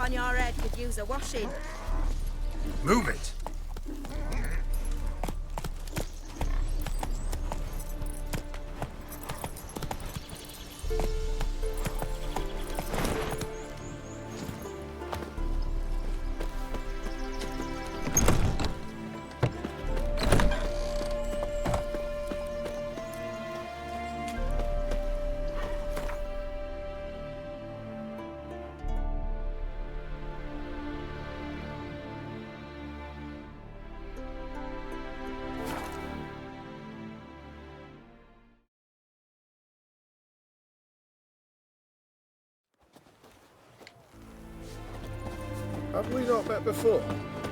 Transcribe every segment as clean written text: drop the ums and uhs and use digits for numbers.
on your head could use a washing. Move it! Have we not met before?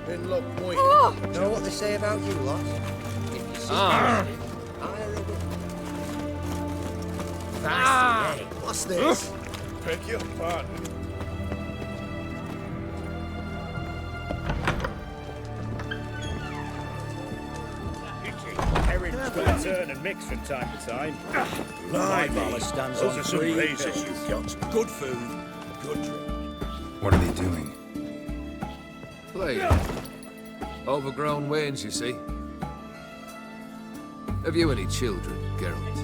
In Loch Point? Oh! Know what they say about you lot? If you see anything, hire a witness. What's this? Beg your pardon. Herring's got to turn and mix from time to time. My ballast stands Those on are some 3 razors pills. you've got. Good food, good drink. What are they doing? Play. Overgrown wains, you see. Have you any children, Geralt?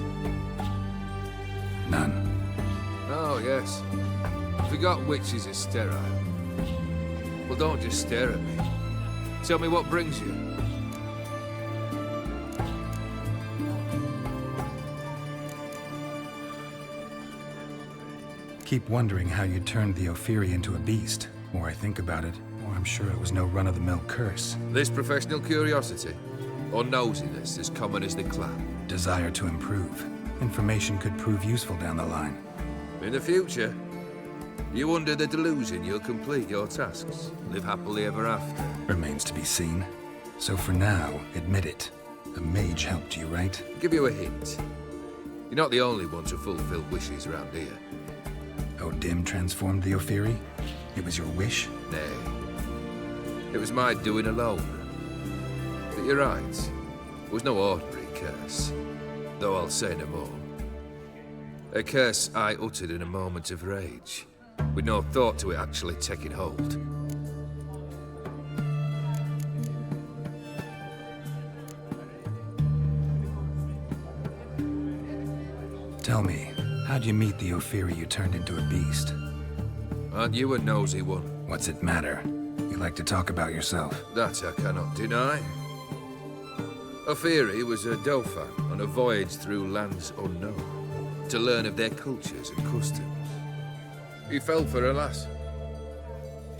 None. Oh, yes. Forgot witches are sterile. Well, don't just stare at me. Tell me what brings you. Keep wondering how you turned the Ophiri into a beast. The more I think about it, the more I'm sure it was no run-of-the-mill curse. This professional curiosity, or nosiness as common as the clam. Desire to improve. Information could prove useful down the line. In the future, you under the delusion you'll complete your tasks, live happily ever after. Remains to be seen. So for now, admit it. A mage helped you, right? Give you a hint. You're not the only one to fulfill wishes around here. O'Dim transformed the Ophiri? It was your wish? Nay. It was my doing alone. But you're right. It was no ordinary curse. Though I'll say no more. A curse I uttered in a moment of rage, with no thought to it actually taking hold. Tell me, how'd you meet the Ophiri you turned into a beast? Aren't you a nosy one? What's it matter? You like to talk about yourself. That I cannot deny. Ophiri was a Dauphin on a voyage through lands unknown, to learn of their cultures and customs. He fell for a lass.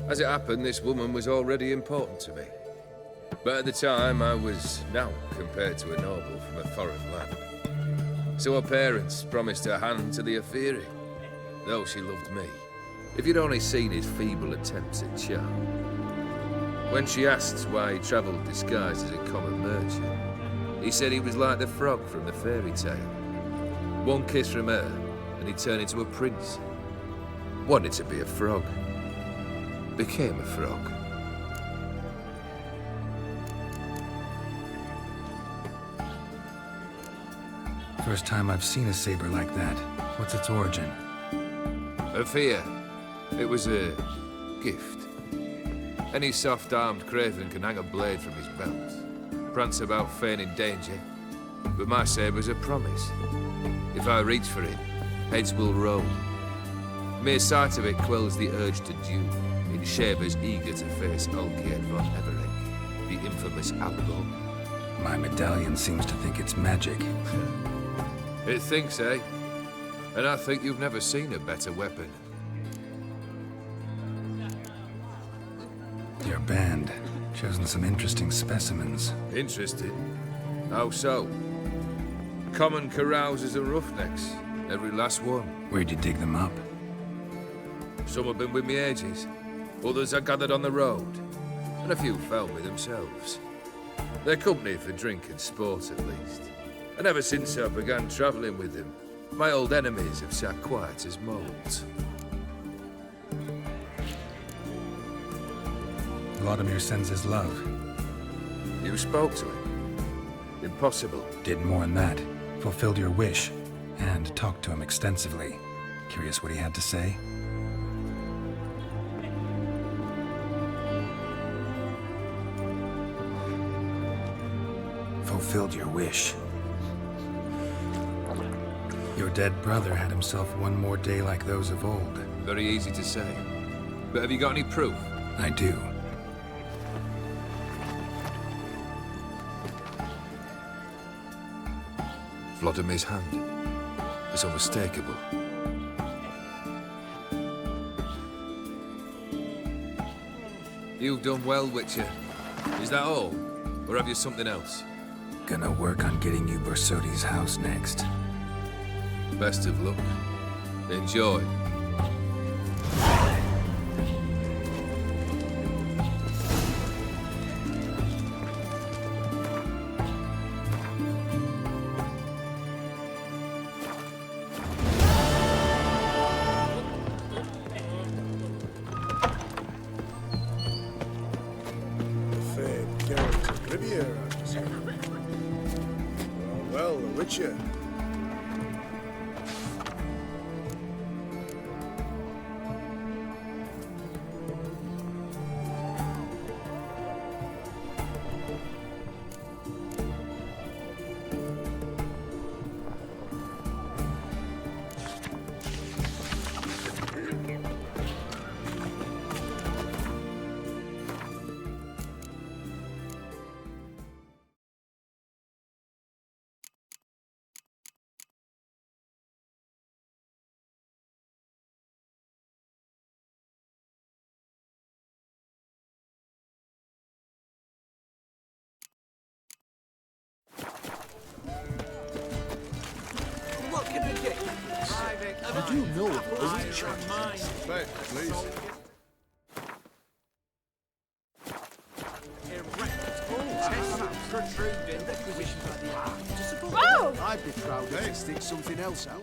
As it happened, this woman was already important to me. But at the time, I was now compared to a noble from a foreign land. So her parents promised her hand to the Ophiri, though she loved me. If you'd only seen his feeble attempts at charm. When she asked why he travelled disguised as a common merchant, he said he was like the frog from the fairy tale. One kiss from her, and he turned into a prince. Wanted to be a frog. Became a frog. First time I've seen a saber like that. What's its origin? A fear. It was a gift. Any soft-armed craven can hang a blade from his belt, prance about feigning danger, but my saber's a promise. If I reach for it, heads will roll. Mere sight of it quells the urge to duel, in shavers eager to face Olgierd von Everett, the infamous outlaw. My medallion seems to think it's magic. It thinks, eh? And I think you've never seen a better weapon. Your band. Chosen some interesting specimens. Interested? How so? Common carousers and roughnecks. Every last one. Where'd you dig them up? Some have been with me ages. Others I gathered on the road. And a few found me themselves. They're company for drink and sport, at least. And ever since I began travelling with them, my old enemies have sat quiet as moles. Vladimir sends his love. You spoke to him? Impossible. Did more than that. Fulfilled your wish. And talked to him extensively. Curious what he had to say? fulfilled your wish. Your dead brother had himself one more day like those of old. Very easy to say. But have you got any proof? I do. Vladimir's hand. It's unmistakable. You've done well, Witcher. Is that all? Or have you something else? Gonna work on getting you Bersoti's house next. Best of luck. Enjoy. Fair Geralt of Rivia, I say. Well, the Witcher. What can we get? I do know of only chance. Right, please. Oh! I'd be proud to stick something else out.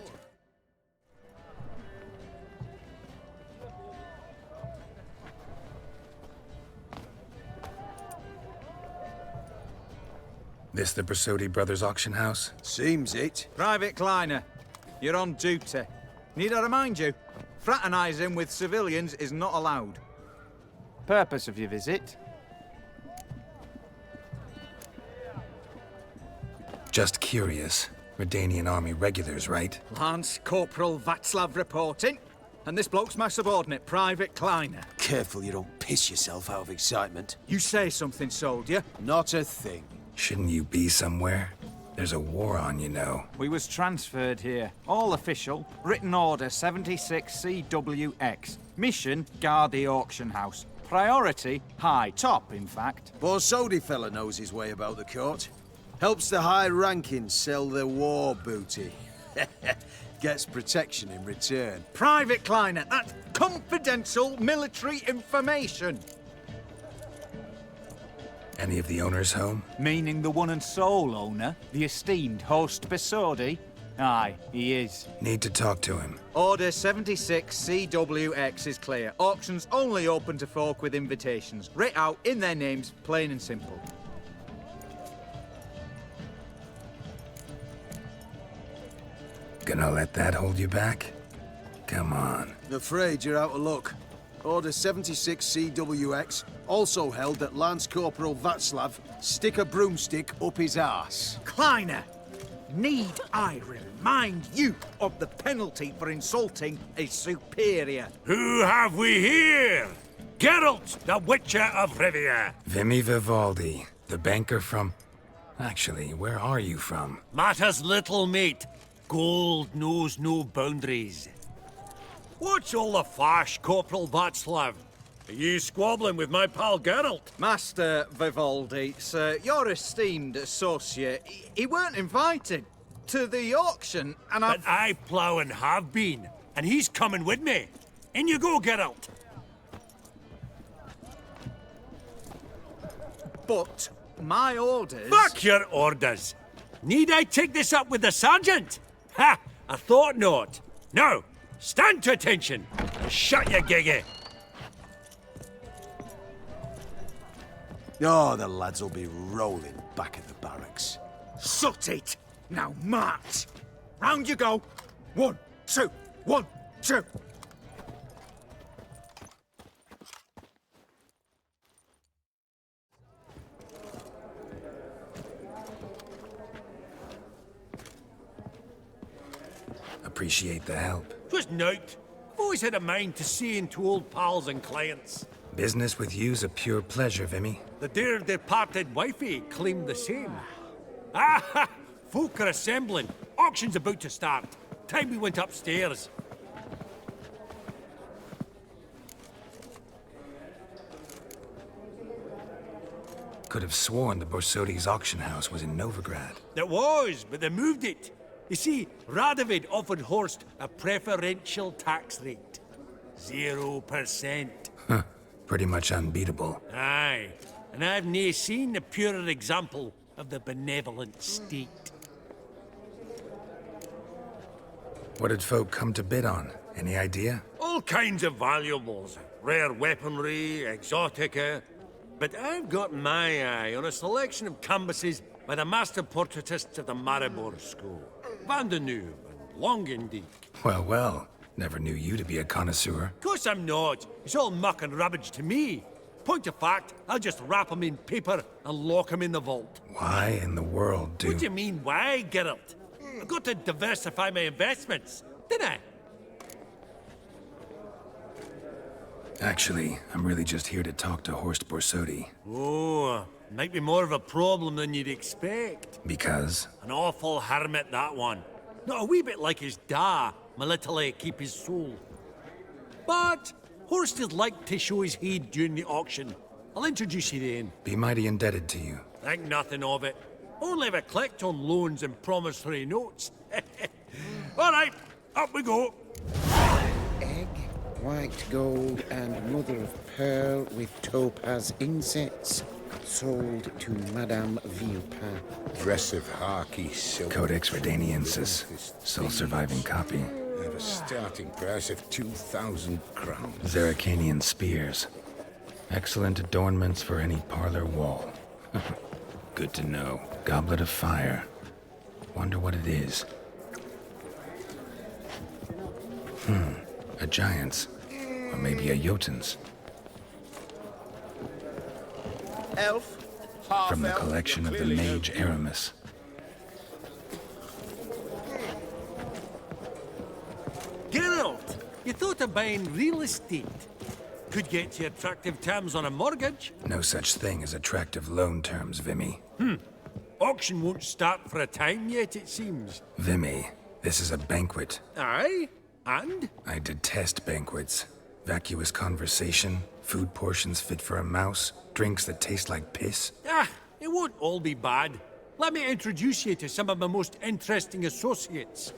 This the Bersoti Brothers auction house? Seems it. Private Kleiner, you're on duty. Need I remind you? Fraternizing with civilians is not allowed. Purpose of your visit? Just curious. Redanian army regulars, right? Lance Corporal Václav reporting. And this bloke's my subordinate, Private Kleiner. Careful you don't piss yourself out of excitement. You say something, soldier. Not a thing. Shouldn't you be somewhere? There's a war on, you know. We was transferred here. All official. Written order 76 CWX. Mission, guard the auction house. Priority, high. Top, in fact. Borsodi fella knows his way about the court. Helps the high rankings sell their war booty. Gets protection in return. Private Kleiner, that's confidential military information. Any of the owners home? Meaning the one and sole owner, the esteemed host Bersodi? Aye, he is. Need to talk to him. Order 76 CWX is clear. Auctions only open to folk with invitations. Writ out in their names, plain and simple. Gonna let that hold you back? Come on. I'm afraid you're out of luck. Order 76 CWX also held that Lance Corporal Václav stick a broomstick up his arse. Kleiner, need I remind you of the penalty for insulting a superior? Who have we here? Geralt, the Witcher of Rivia. Vimy Vivaldi, the banker from... Actually, where are you from? Matters little, mate. Gold knows no boundaries. What's all the fash, Corporal Václav? Are you squabbling with my pal Geralt? Master Vivaldi, sir, your esteemed associate, he weren't invited to the auction, and But I plough and have been, and he's coming with me. In you go, Geralt. But my orders... Fuck your orders. Need I take this up with the sergeant? Ha! I thought not. Now, stand to attention and shut your giggy. Oh, the lads will be rolling back at the barracks. Sut it! Now march! Round you go! 1, 2, 1, 2! appreciate the help. Just note. I've always had a mind to see into old pals and clients. Business with you's a pure pleasure, Vimy. The dear departed wifey claimed the same. Ah! Folk are assembling. Auction's about to start. Time we went upstairs. Could have sworn the Borsodi's auction house was in Novigrad. It was, but they moved it. You see, Radovid offered Horst a preferential tax rate. 0%. Huh. Pretty much unbeatable. Aye, and I've nae seen a purer example of the benevolent state. What did folk come to bid on? Any idea? All kinds of valuables. Rare weaponry, exotica. But I've got my eye on a selection of canvases by the master portraitists of the Maribor School. Van de Neuve and Longendijk. Well, well. Never knew you to be a connoisseur. Of course I'm not. It's all muck and rubbish to me. Point of fact, I'll just wrap 'em in paper and lock 'em in the vault. Why in the world do... What do you mean, why, Geralt? I've got to diversify my investments, didn't I? Actually, I'm really just here to talk to Horst Borsodi. Oh, might be more of a problem than you'd expect. Because? An awful hermit, that one. Not a wee bit like his da, my little keep his soul. But Horst would like to show his heed during the auction. I'll introduce you then. Be mighty indebted to you. Think nothing of it. Only ever collect on loans and promissory notes. All right, up we go. Egg, white gold, and mother of pearl with topaz insets. Sold to Madame Villepin. Dress of Harkey silk. Codex Redaniensis. Sole surviving copy. At a starting price of 2,000 crowns. Zerrikanian spears. Excellent adornments for any parlor wall. Good to know. Goblet of fire. Wonder what it is. A giant's. Or maybe a Jotun's. Elf. From the collection of the mage Aramis. Geralt, you thought of buying real estate. Could get you attractive terms on a mortgage. No such thing as attractive loan terms, Vimy. Auction won't start for a time yet, it seems. Vimy, this is a banquet. Aye? And? I detest banquets. Vacuous conversation, food portions fit for a mouse, drinks that taste like piss. Ah, it won't all be bad. Let me introduce you to some of my most interesting associates.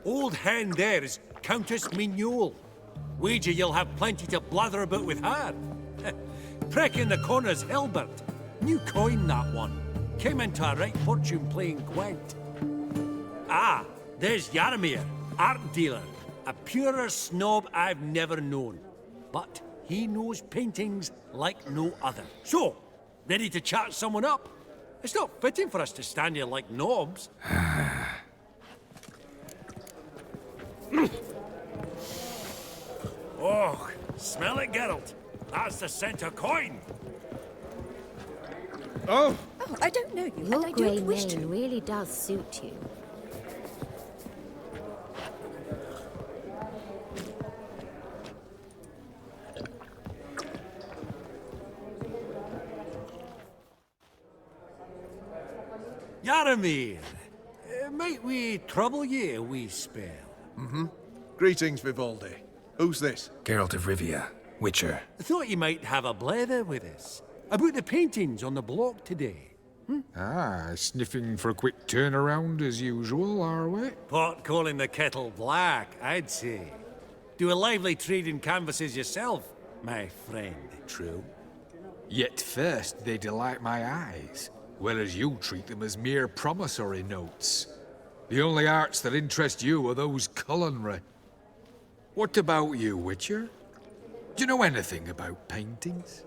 Old hen there is Countess Mignol. Wager you'll have plenty to blather about with her. Prick in the corner's Hilbert. New coin, that one. Came into a right fortune playing Gwent. Ah, there's Yaromir, art dealer. A purer snob I've never known. But he knows paintings like no other. So, ready to chat someone up? It's not fitting for us to stand here like knobs. Oh, smell it, Geralt. That's the center coin. Oh, Oh, I don't know you, and Your I grey don't wish mane to. really does suit you. Yaromir, might we trouble ye a wee spell? greetings, Vivaldi. Who's this? Geralt of Rivia, Witcher. I thought you might have a blether with us. About the paintings on the block today. Ah, sniffing for a quick turnaround as usual, are we? Pot calling the kettle black, I'd say. Do a lively trade in canvases yourself, my friend. True. Yet first they delight my eyes, whereas you treat them as mere promissory notes. The only arts that interest you are those culinary. What about you, Witcher? Do you know anything about paintings?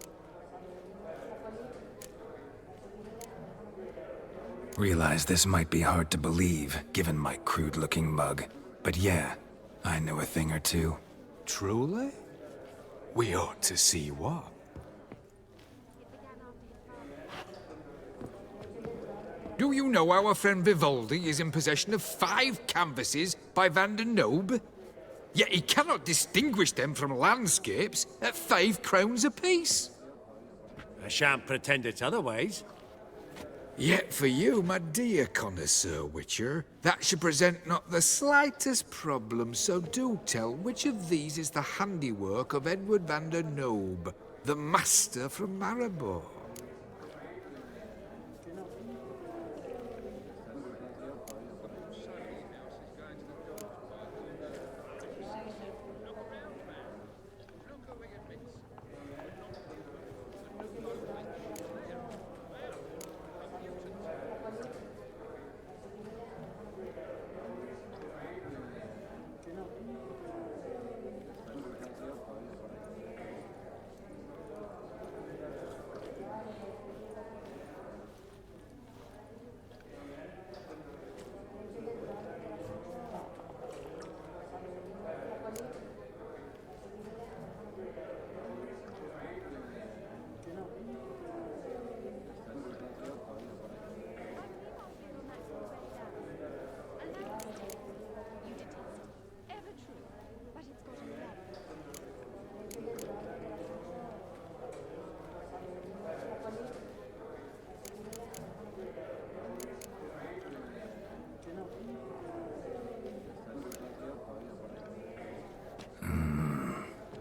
Realize this might be hard to believe, given my crude-looking mug. But yeah, I know a thing or two. Truly? We ought to see what. Do Do you know our friend Vivaldi is in possession of 5 canvases by Van der Nobe? Yet he cannot distinguish them from landscapes at 5 crowns apiece. I shan't pretend it's otherwise. Yet for you, my dear connoisseur Witcher, that should present not the slightest problem, so do tell which of these is the handiwork of Edward van der Nobe, the master from Maribor.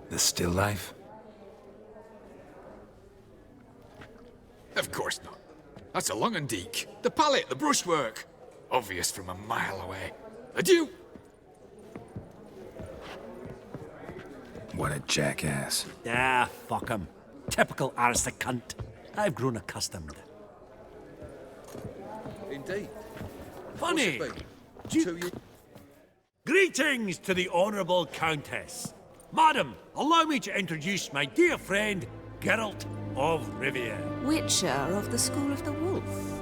The still life? Of course not. That's a Longendeek. The palette, the brushwork. Obvious from a mile away. Adieu! What a jackass. Ah, fuck him. Typical aristocrat cunt. I've grown accustomed. Indeed. Funny. What's it been? 2 years? Greetings to the Honourable Countess. Madam, allow me to introduce my dear friend, Geralt of Rivia. Witcher of the School of the Wolf.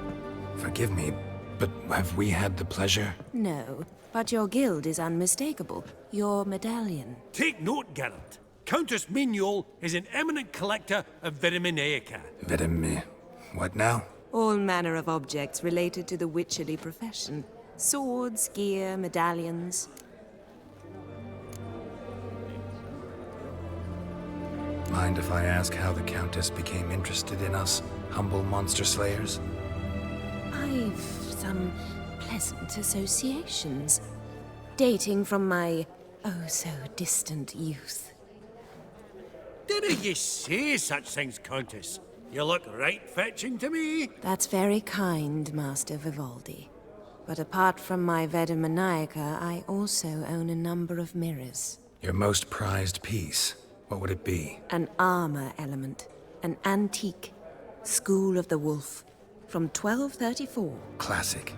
Forgive me, but have we had the pleasure? No, but your guild is unmistakable. Your medallion. Take note, Geralt. Countess Mignol is an eminent collector of Vitaminaica. What now? All manner of objects related to the witcherly profession. Swords, gear, medallions. Mind if I ask how the Countess became interested in us, humble monster slayers? I've some pleasant associations, dating from my oh-so-distant youth. Didn't you say such things, Countess? You look right fetching to me. That's very kind, Master Vivaldi. But apart from my Vitaminaica, I also own a number of mirrors. Your most prized piece, what would it be? An armor element, an antique, School of the Wolf, from 1234. Classic.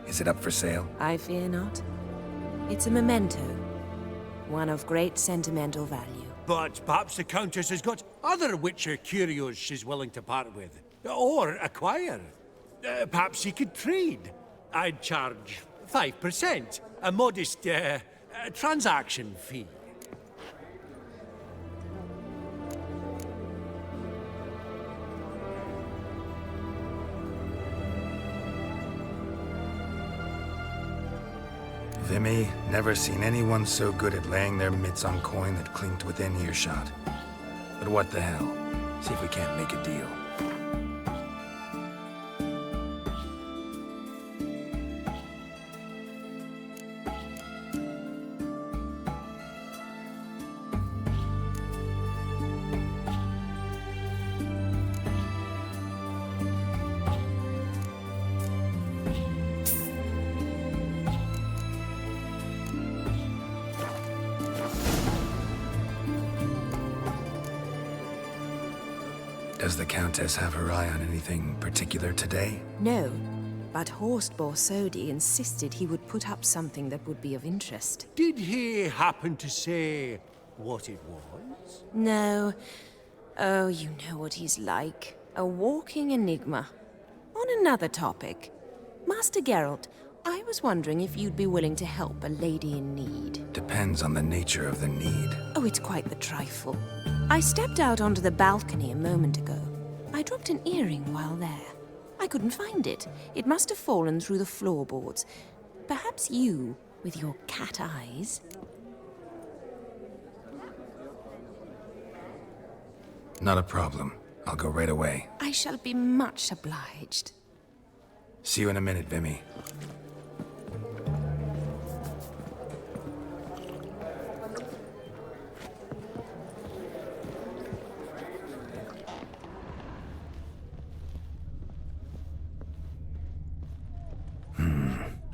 Is it up for sale? I fear not. It's a memento, one of great sentimental value. But perhaps the Countess has got other Witcher curios she's willing to part with. Or acquire. Perhaps she could trade. I'd charge 5%, a modest transaction fee. Vimy, never seen anyone so good at laying their mitts on coin that clinked within earshot. But what the hell? See if we can't make a deal. Does the Countess have her eye on anything particular today? No, but Horst Borsodi insisted he would put up something that would be of interest. Did he happen to say what it was? No. Oh, you know what he's like. A walking enigma. On another topic, Master Geralt, I was wondering if you'd be willing to help a lady in need. Depends on the nature of the need. Oh, it's quite the trifle. I stepped out onto the balcony a moment ago. I dropped an earring while there. I couldn't find it. It must have fallen through the floorboards. Perhaps you, with your cat eyes... Not a problem. I'll go right away. I shall be much obliged. See you in a minute, Vimy.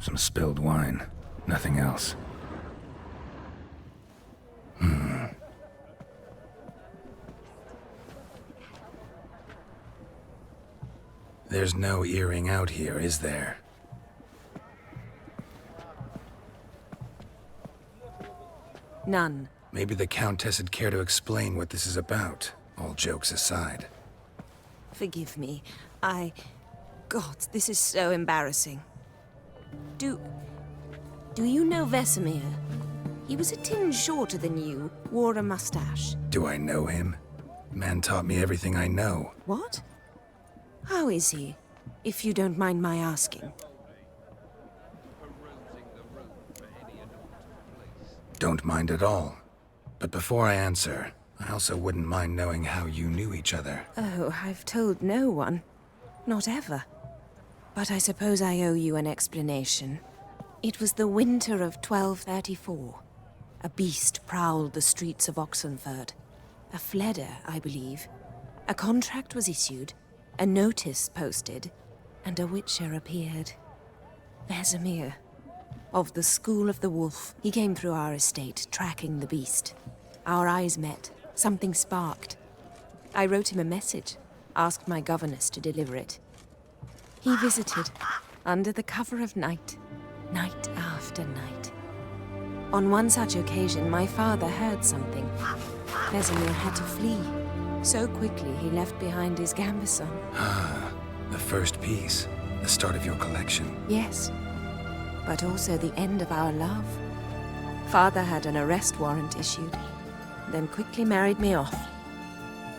Some spilled wine. Nothing else. There's no earring out here, is there? None. Maybe the Countess would care to explain what this is about, all jokes aside. Forgive me. God, this is so embarrassing. Do you know Vesemir? He was a tinge shorter than you, wore a mustache. Do I know him? Man taught me everything I know. What? How is he, if you don't mind my asking? Don't mind at all. But before I answer, I also wouldn't mind knowing how you knew each other. Oh, I've told no one. Not ever. But I suppose I owe you an explanation. It was the winter of 1234. A beast prowled the streets of Oxenford. A fledder, I believe. A contract was issued, a notice posted, and a witcher appeared. Vesemir. Of the School of the Wolf. He came through our estate, tracking the beast. Our eyes met. Something sparked. I wrote him a message, asked my governess to deliver it. He visited, under the cover of night, night after night. On one such occasion, my father heard something. Vesemir had to flee. So quickly, he left behind his gambeson. The first piece, the start of your collection. Yes, but also the end of our love. Father had an arrest warrant issued, then quickly married me off.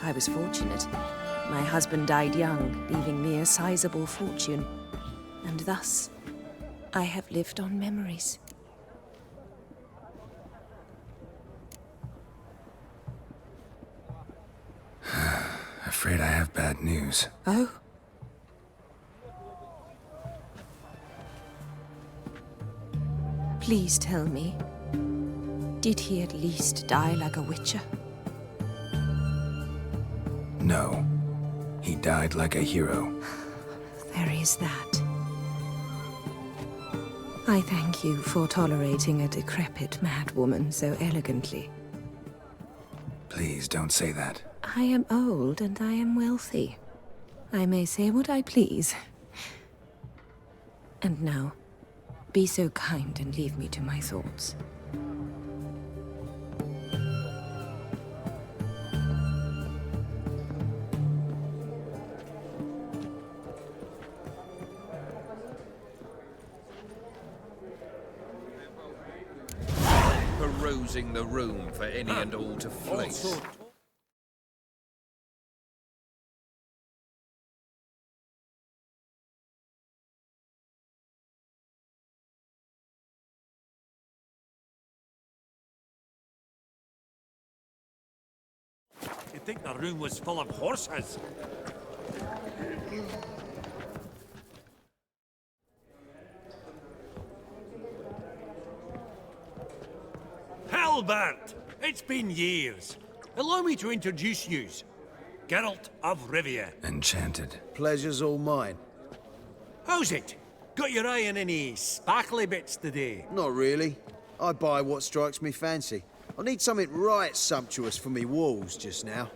I was fortunate. My husband died young, leaving me a sizable fortune. And thus, I have lived on memories. Afraid I have bad news. Oh? Please tell me, did he at least die like a witcher? No. He died like a hero. There is that. I thank you for tolerating a decrepit madwoman so elegantly. Please don't say that. I am old and I am wealthy. I may say what I please. And now, be so kind and leave me to my thoughts. Perusing the room for any and all to fleece. You'd think the room was full of horses. Halbert! It's been years. Allow me to introduce yous. Geralt of Rivia. Enchanted. Pleasure's all mine. How's it? Got your eye on any sparkly bits today? Not really. I buy what strikes me fancy. I need something right sumptuous for me walls just now.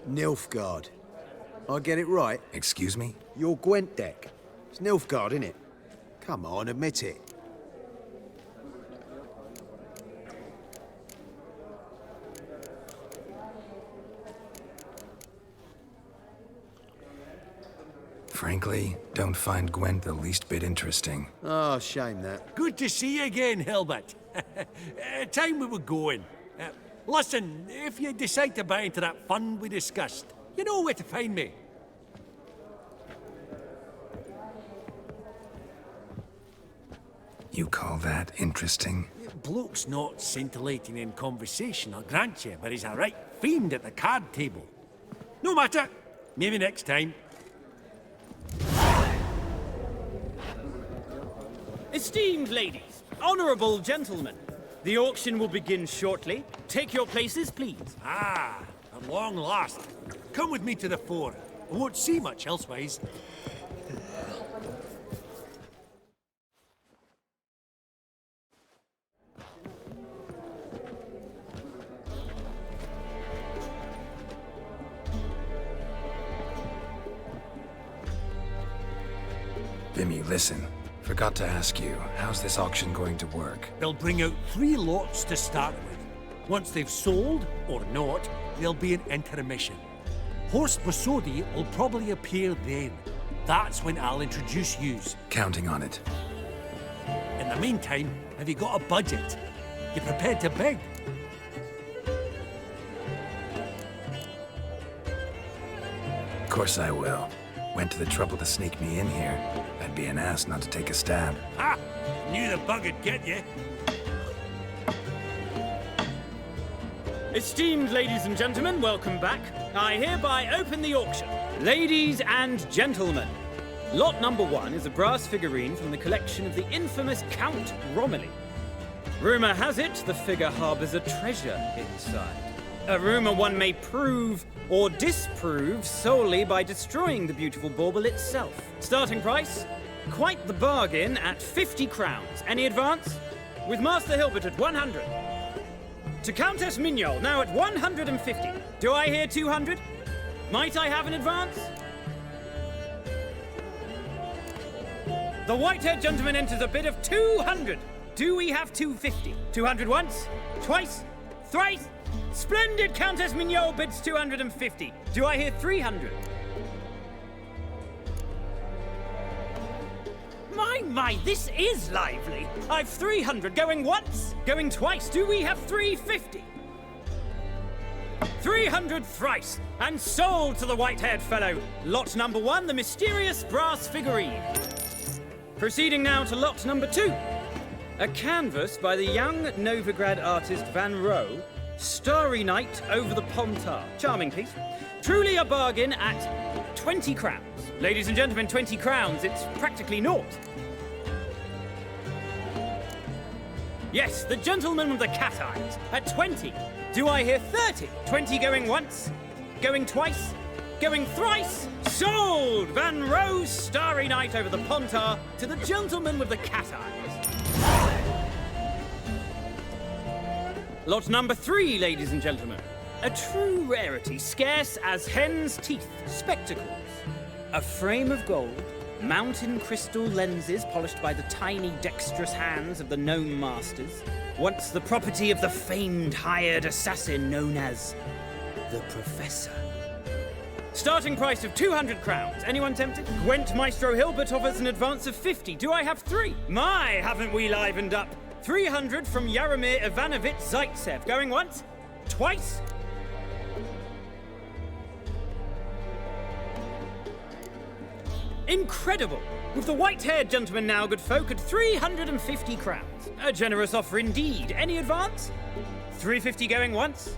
Nilfgaard. I get it right? Excuse me? Your Gwent deck. It's Nilfgaard, innit? Come on, admit it. Frankly, don't find Gwent the least bit interesting. Oh, shame that. Good to see you again, Hilbert. Time we were going. Listen, if you decide to buy into that fund we discussed, you know where to find me. You call that interesting? Bloke's not scintillating in conversation, I'll grant you, but he's a right fiend at the card table. No matter. Maybe next time. Esteemed ladies, honorable gentlemen, the auction will begin shortly. Take your places, please. Ah, at long last. Come with me to the fore. I won't see much elsewise. Vimy, listen. Forgot to ask you, how's this auction going to work? They'll bring out 3 lots to start with. Once they've sold, or not, there'll be an intermission. Horst Basodi will probably appear then. That's when I'll introduce yous. Counting on it. In the meantime, have you got a budget? You prepared to beg? Of course I will. Went to the trouble to sneak me in here. I'd be an ass not to take a stab. Ha! Knew the bug'd get you. Esteemed ladies and gentlemen, welcome back. I hereby open the auction. Ladies and gentlemen, lot number 1 is a brass figurine from the collection of the infamous Count Romilly. Rumor has it the figure harbors a treasure inside. A rumor one may prove or disprove solely by destroying the beautiful bauble itself. Starting price? Quite the bargain at 50 crowns. Any advance? With Master Hilbert at 100. To Countess Mignol, now at 150. Do I hear 200? Might I have an advance? The white-haired gentleman enters a bid of 200. Do we have 250? 200 once? Twice? Thrice? Splendid! Countess Mignol bids 250. Do I hear 300? My, this is lively. I've 300 going once, going twice. Do we have 350? 300 thrice, and sold to the white-haired fellow. Lot number 1, the mysterious brass figurine. Proceeding now to lot number 2. A canvas by the young Novigrad artist Van Rohe, Starry Night over the Pontar. Charming piece. Truly a bargain at 20 crowns. Ladies and gentlemen, 20 crowns, it's practically naught. Yes, the gentleman with the cat eyes at 20. Do I hear 30? 20 going once, going twice, going thrice. Sold! Van Rohe's Starry Night over the Pontar to the gentleman with the cat eyes. Lot number 3, ladies and gentlemen. A true rarity, scarce as hen's teeth. Spectacles. A frame of gold, mountain crystal lenses polished by the tiny, dexterous hands of the gnome masters. Once the property of the famed hired assassin known as the Professor. Starting price of 200 crowns. Anyone tempted? Gwent Maestro Hilbert offers an advance of 50. Do I have 3? My, haven't we livened up? 300 from Yaromir Ivanovich Zaitsev. Going once? Twice? Incredible! With the white-haired gentleman now, good folk, at 350 crowns. A generous offer indeed. Any advance? 350 going once?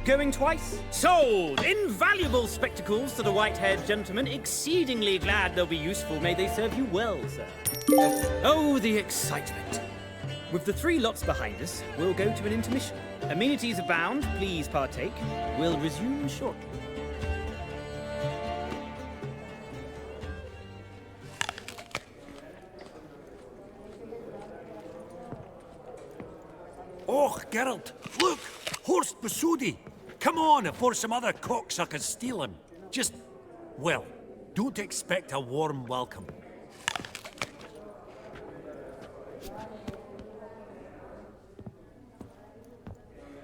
Going twice? Sold! Invaluable spectacles to the white-haired gentleman. Exceedingly glad they'll be useful. May they serve you well, sir. Oh, the excitement. With the 3 lots behind us, we'll go to an intermission. Amenities abound. Please partake. We'll resume shortly. Oh, Geralt, look! Horst Basodi! Come on, before some other cocksuckers steal him. Just, well, don't expect a warm welcome.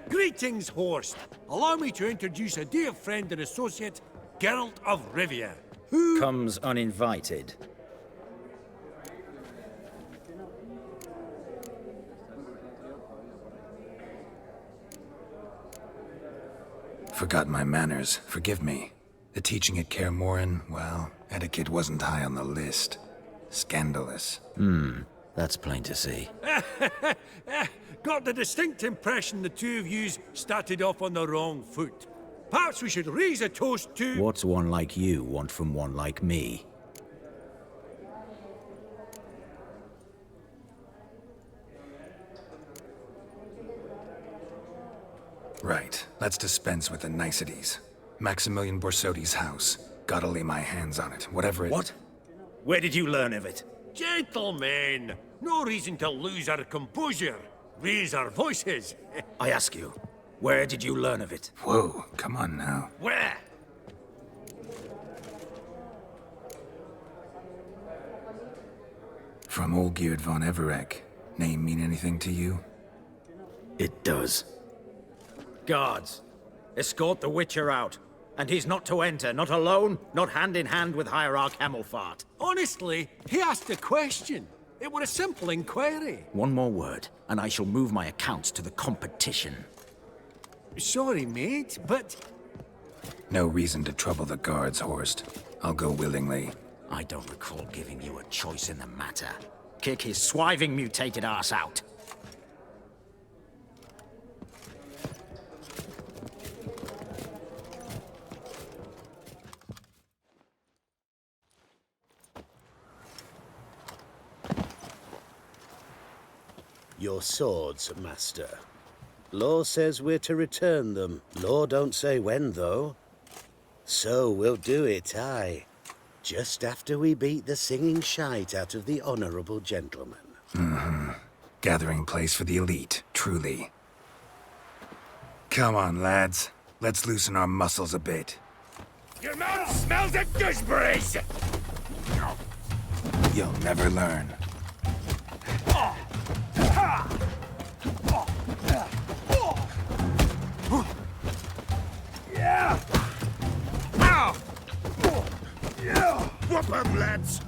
Greetings, Horst. Allow me to introduce a dear friend and associate, Geralt of Rivia, who comes uninvited. Forgot my manners. Forgive me. The teaching at Kaer well, etiquette wasn't high on the list. Scandalous. That's plain to see. Got the distinct impression the two of yous started off on the wrong foot. Perhaps we should raise a toast to... What's one like you want from one like me? Right. Let's dispense with the niceties. Maximilian Borsodi's house. Gotta lay my hands on it, whatever it... What? Where did you learn of it? Gentlemen, no reason to lose our composure. Raise our voices. I ask you, where did you learn of it? Whoa, come on now. Where? From Olgierd von Everec. Name mean anything to you? It does. Guards, escort the Witcher out. And he's not to enter, not alone, not hand in hand with Hierarch Hemmelfart. Honestly, he asked a question. It were a simple inquiry. One more word, and I shall move my accounts to the competition. Sorry, mate, but... No reason to trouble the guards, Horst. I'll go willingly. I don't recall giving you a choice in the matter. Kick his swiving mutated ass out. Your swords, master. Law says we're to return them. Law don't say when, though. So we'll do it, aye. Just after we beat the singing shite out of the honorable gentleman. Mm-hmm. Gathering place for the elite, truly. Come on, lads. Let's loosen our muscles a bit. Your mouth smells of gooseberries! You'll never learn. Yeah! Ow! Yeah! Whoop 'em, lads!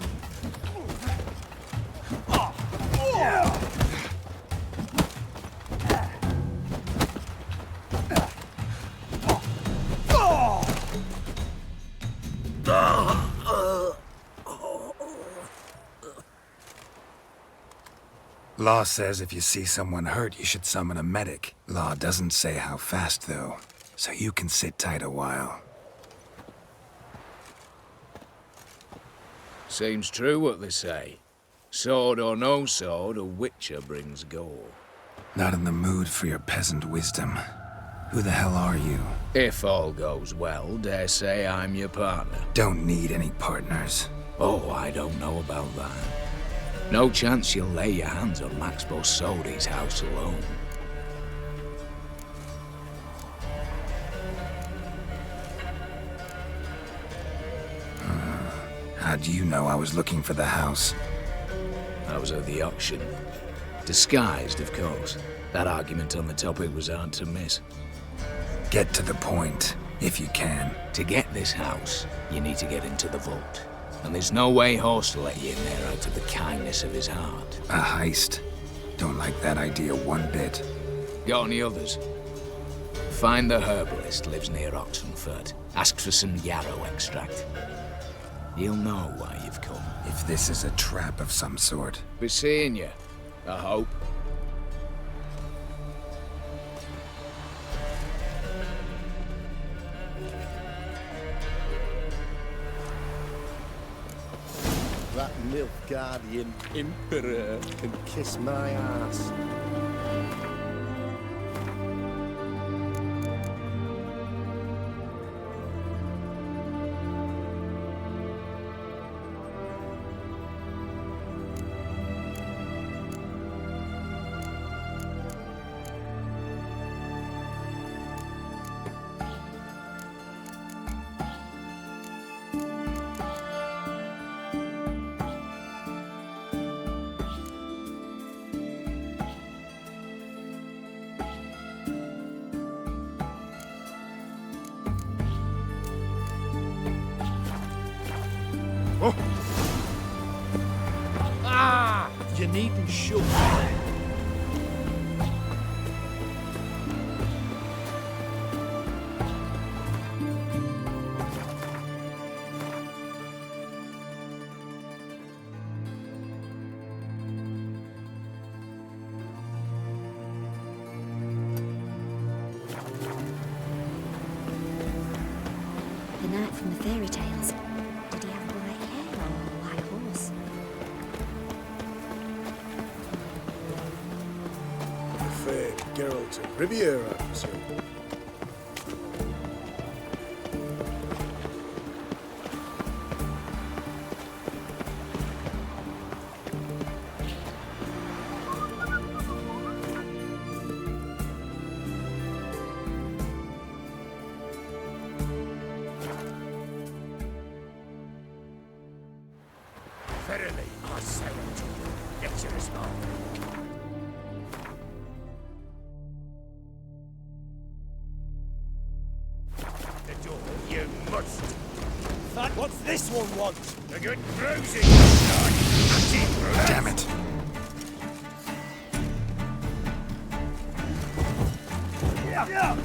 Law says if you see someone hurt, you should summon a medic. Law doesn't say how fast, though, so you can sit tight a while. Seems true what they say. Sword or no sword, a witcher brings gore. Not in the mood for your peasant wisdom. Who the hell are you? If all goes well, dare say I'm your partner. Don't need any partners. Oh, I don't know about that. No chance you'll lay your hands on Max Borsodi's house alone. How do you know I was looking for the house? I was at the auction. Disguised, of course. That argument on the topic was hard to miss. Get to the point, if you can. To get this house, you need to get into the vault. And there's no way Horst will let you in there out of the kindness of his heart. A heist? Don't like that idea one bit. Got any others? Find the herbalist lives near Oxenfurt. Ask for some yarrow extract. He'll know why you've come. If this is a trap of some sort. Be seeing you, I hope. That Nilfgaardian emperor can kiss my ass. Oh. Ah! You needn't shoot. fairy tales. Did he have black hair or a white horse? The fair Geralt of Riviera, I presume. Verily, I say unto you, nature is not. The door, you must. But what's this one want? A good bruising, son. Damn it. Yeah.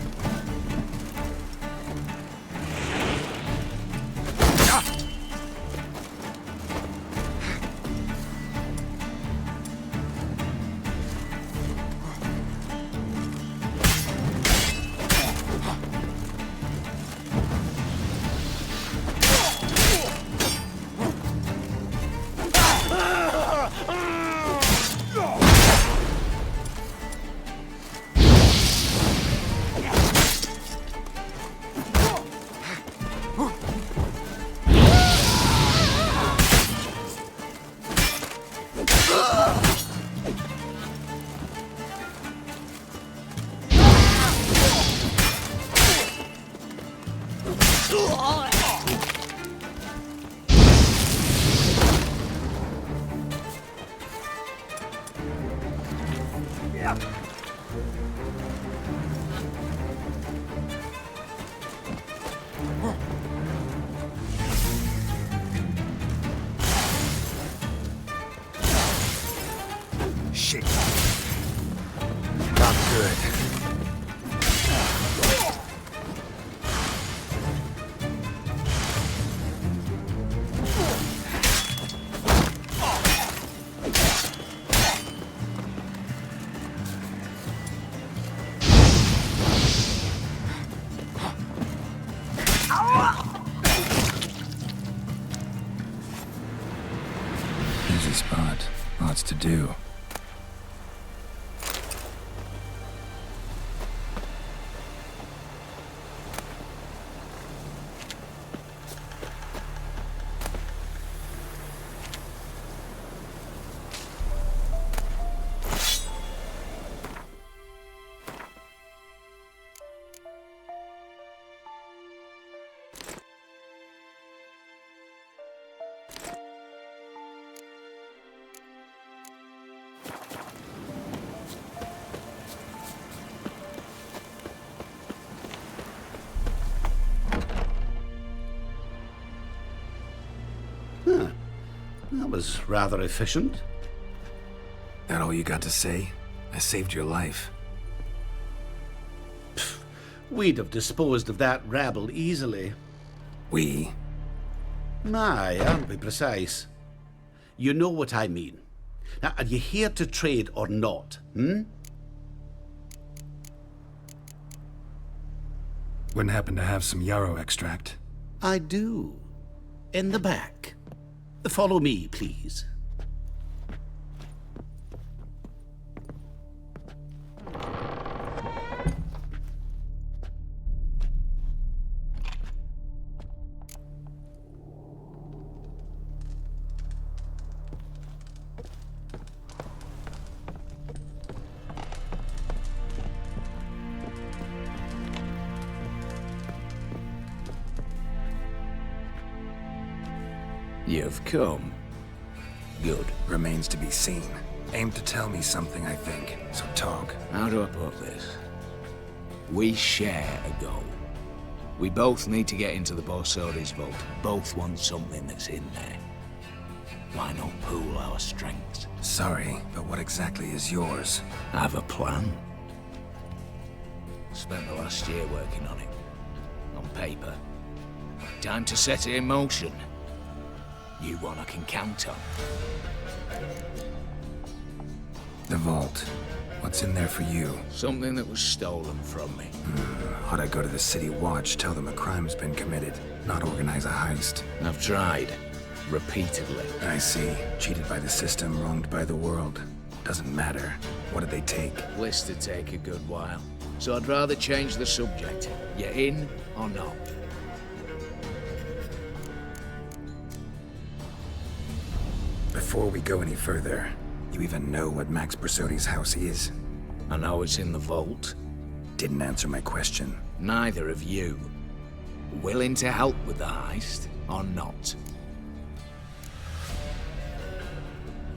Shit. Not good. Easy spot. Lots to do. Huh. That was rather efficient. That all you got to say? I saved your life. We'd have disposed of that rabble easily. We? Aye, aren't we precise? You know what I mean. Now, are you here to trade or not, Wouldn't happen to have some yarrow extract. I do. In the back. Follow me, please. You've come. Good. Remains to be seen. Aim to tell me something, I think. So talk. How do I put this? We share a goal. We both need to get into the Borsodi's vault. Both want something that's in there. Why not pool our strengths? Sorry, but what exactly is yours? I have a plan. Spent the last year working on it. On paper. Time to set it in motion. You one I can count on. The vault. What's in there for you? Something that was stolen from me. Ought I go to the city watch, tell them a crime's been committed, not organize a heist? I've tried. Repeatedly. I see. Cheated by the system, wronged by the world. Doesn't matter. What did they take? List to take a good while. So I'd rather change the subject. You in or not? Before we go any further, you even know what Max Bersodi's house is? I know it's in the vault. Didn't answer my question. Neither of you. Willing to help with the heist or not?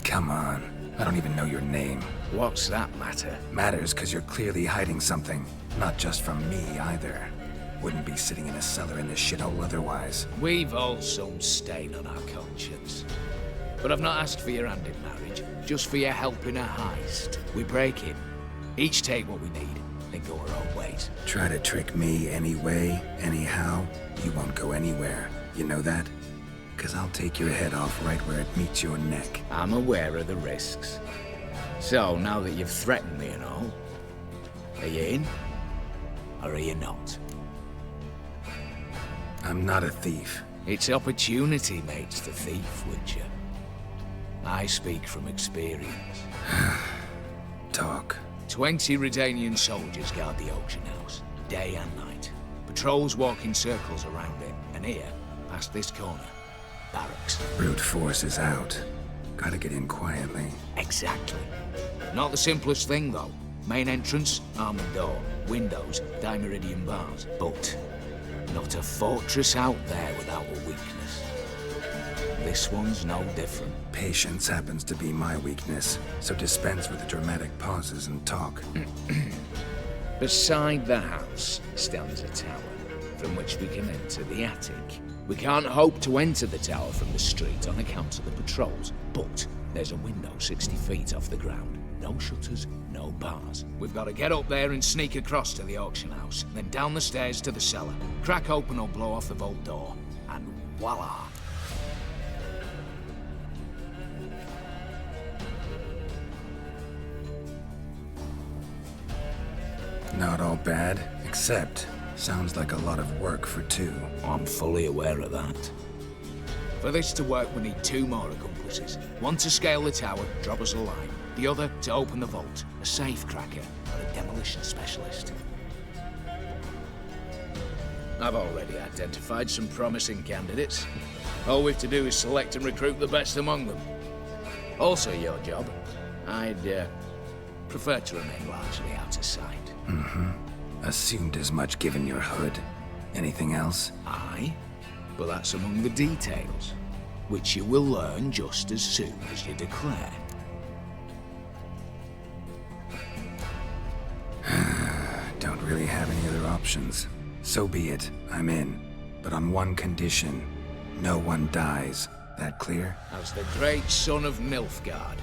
Come on. I don't even know your name. What's that matter? Matters because you're clearly hiding something. Not just from me, either. Wouldn't be sitting in a cellar in this shithole otherwise. We've all some stain on our conscience. But I've not asked for your hand in marriage, just for your help in a heist. We break in, each take what we need, then go our own ways. Try to trick me anyway, anyhow, you won't go anywhere. You know that? Because I'll take your head off right where it meets your neck. I'm aware of the risks. So, now that you've threatened me and all, are you in, or are you not? I'm not a thief. It's opportunity makes the thief, Witcher. I speak from experience. Talk. 20 Redanian soldiers guard the auction house, day and night. Patrols walk in circles around it, and here, past this corner, barracks. Brute force is out. Gotta get in quietly. Exactly. Not the simplest thing, though. Main entrance, armored door, windows, dimeridian bars. But not a fortress out there without a weakness. This one's no different. Patience happens to be my weakness, so dispense with the dramatic pauses and talk. Beside the house stands a tower, from which we can enter the attic. We can't hope to enter the tower from the street on account of the patrols, but there's a window 60 feet off the ground. No shutters, no bars. We've got to get up there and sneak across to the auction house, then down the stairs to the cellar, crack open or blow off the vault door, and voila! Not all bad, except sounds like a lot of work for two. I'm fully aware of that. For this to work, we need 2 more accomplices. One to scale the tower, drop us a line. The other to open the vault, a safe cracker or a demolition specialist. I've already identified some promising candidates. All we have to do is select and recruit the best among them. Also your job. I'd prefer to remain largely out of sight. Assumed as much given your hood. Anything else? Aye, but that's among the details, which you will learn just as soon as you declare. Don't really have any other options. So be it, I'm in. But on one condition. No one dies. That clear? As the great son of Nilfgaard.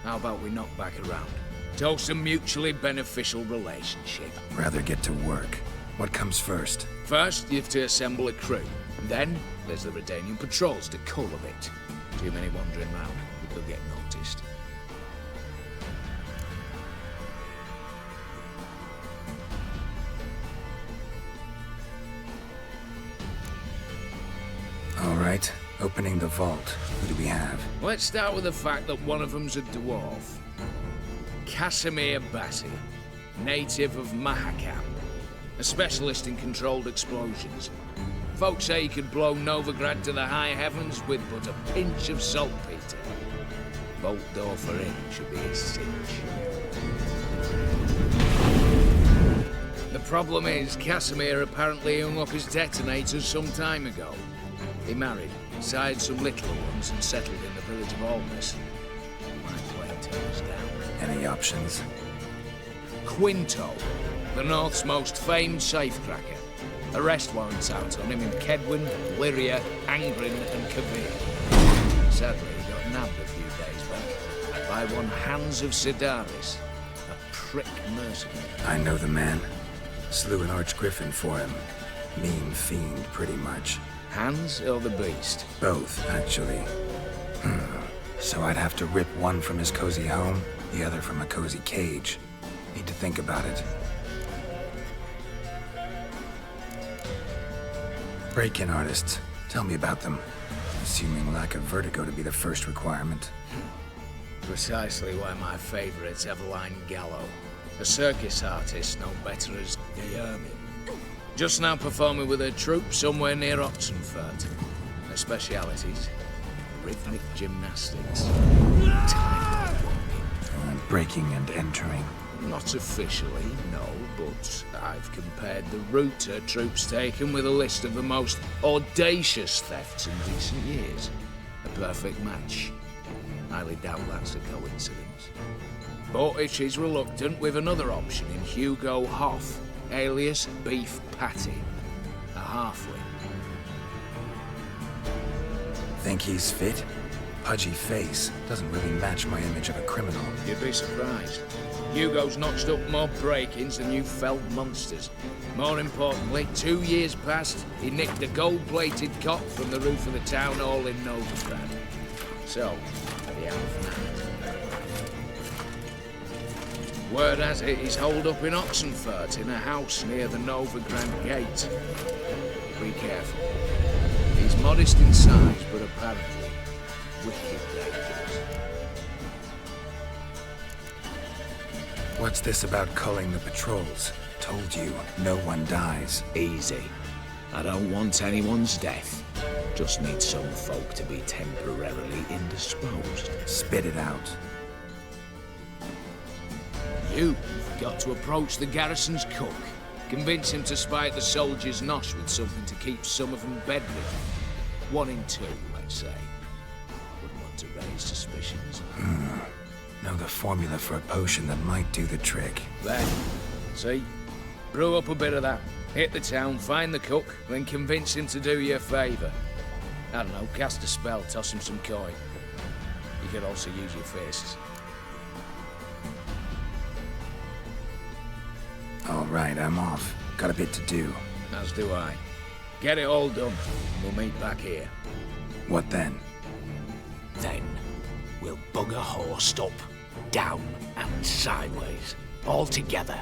How about we knock back around? Toast a mutually beneficial relationship. Rather get to work. What comes first? First, you have to assemble a crew. Then, there's the Redanian patrols to cull a bit. Too many wandering round, we could get noticed. All right, opening the vault. Who do we have? Let's start with the fact that one of them's a dwarf. Casimir Bassi, native of Mahakam, a specialist in controlled explosions. Folks say he could blow Novigrad to the high heavens with but a pinch of saltpeter. Vault door for him should be a cinch. The problem is, Casimir apparently hung up his detonators some time ago. He married, sired some little ones, and settled in the village of Almas. My plane turns down. Any options? Quinto, the North's most famed safecracker. Arrest warrants out on him in Kedwin, Lyria, Angrin, and Kavir. Sadly, he got nabbed a few days back by one Hans of Sidaris, a prick mercenary. I know the man. Slew an archgriffin for him. Mean fiend, pretty much. Hans or the beast? Both, actually. So I'd have to rip one from his cozy home, the other from a cozy cage. Need to think about it. Break-in artists. Tell me about them. Assuming lack of vertigo to be the first requirement. Precisely why my favourite's Eveline Gallo. A circus artist no better as Guillermin. Just now performing with her troupe somewhere near Oxenfurt. Her specialities? Rhythmic gymnastics. Breaking and entering. Not officially, no, but I've compared the route her troope's taken with a list of the most audacious thefts in recent years. A perfect match. Highly doubt that's a coincidence. But if she's reluctant, with another option in Hugo Hoff, alias Beef Patty, a halfling. Think he's fit? Pudgy face doesn't really match my image of a criminal. You'd be surprised. Hugo's notched up more break-ins than you felled monsters. More importantly, 2 years past, he nicked a gold-plated cot from the roof of the town hall in Novigrad. So, are you out for that? Word has it he's holed up in Oxenfurt in a house near the Novigrad gate. Be careful. He's modest in size, but apparently wicked dangerous. What's this about culling the patrols? Told you, no one dies. Easy. I don't want anyone's death. Just need some folk to be temporarily indisposed. Spit it out. You've got to approach the garrison's cook. Convince him to spite the soldiers' nosh with something to keep some of them bedridden. 1 in 2, let's say. Wouldn't want to raise suspicions. Know the formula for a potion that might do the trick. Then, see? Brew up a bit of that. Hit the town, find the cook, then convince him to do you a favour. I don't know, cast a spell, toss him some coin. You could also use your fists. All right, I'm off. Got a bit to do. As do I. Get it all done. We'll meet back here. What then? Then, we'll bugger horsed up, down and sideways, all together.